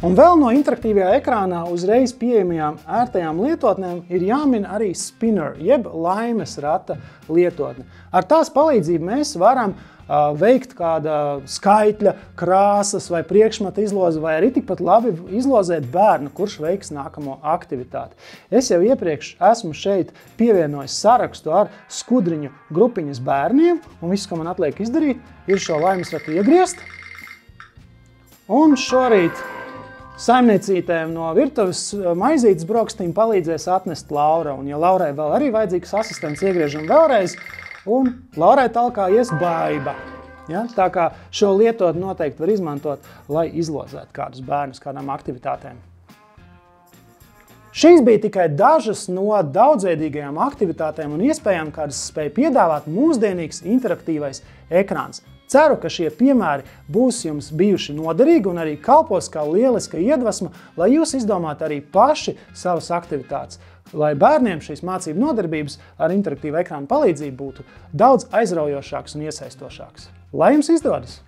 Un vēl no interaktīvajā ekrānā uzreiz pieejamajām ērtajām lietotnēm ir jāmin arī spinner, jeb laimes rata lietotne. Ar tās palīdzību mēs varam veikt kāda skaitļa, krāsas vai priekšmeta izlozi, vai arī tikpat labi izlozēt bērnu, kurš veiks nākamo aktivitāti. Es jau iepriekš esmu šeit pievienojis sarakstu ar skudriņu grupiņas bērniem, un viss, ko man atliek izdarīt, ir šo laimes ratu iegriezt. Un šorīt saimniecītēm no virtuves maizītes brokastīm palīdzēs atnest Laura. Un ja Laurai vēl arī vajadzīgs asistents, iegriežam vēlreiz. Un Laurai talkā ies Baiba. Ja? Tā kā šo lietotni noteikti var izmantot, lai izlozētu kādus bērnus kādām aktivitātēm. Šīs bija tikai dažas no daudzveidīgajām aktivitātēm un iespējām, kādas spēj piedāvāt mūsdienīgs interaktīvais ekrāns. Ceru, ka šie piemēri būs jums bijuši noderīgi un arī kalpos kā lieliska iedvesma, lai jūs izdomātu arī paši savas aktivitātes, lai bērniem šīs mācību nodarbības ar interaktīvu ekrānu palīdzību būtu daudz aizraujošāks un iesaistošāks. Lai jums izdodas!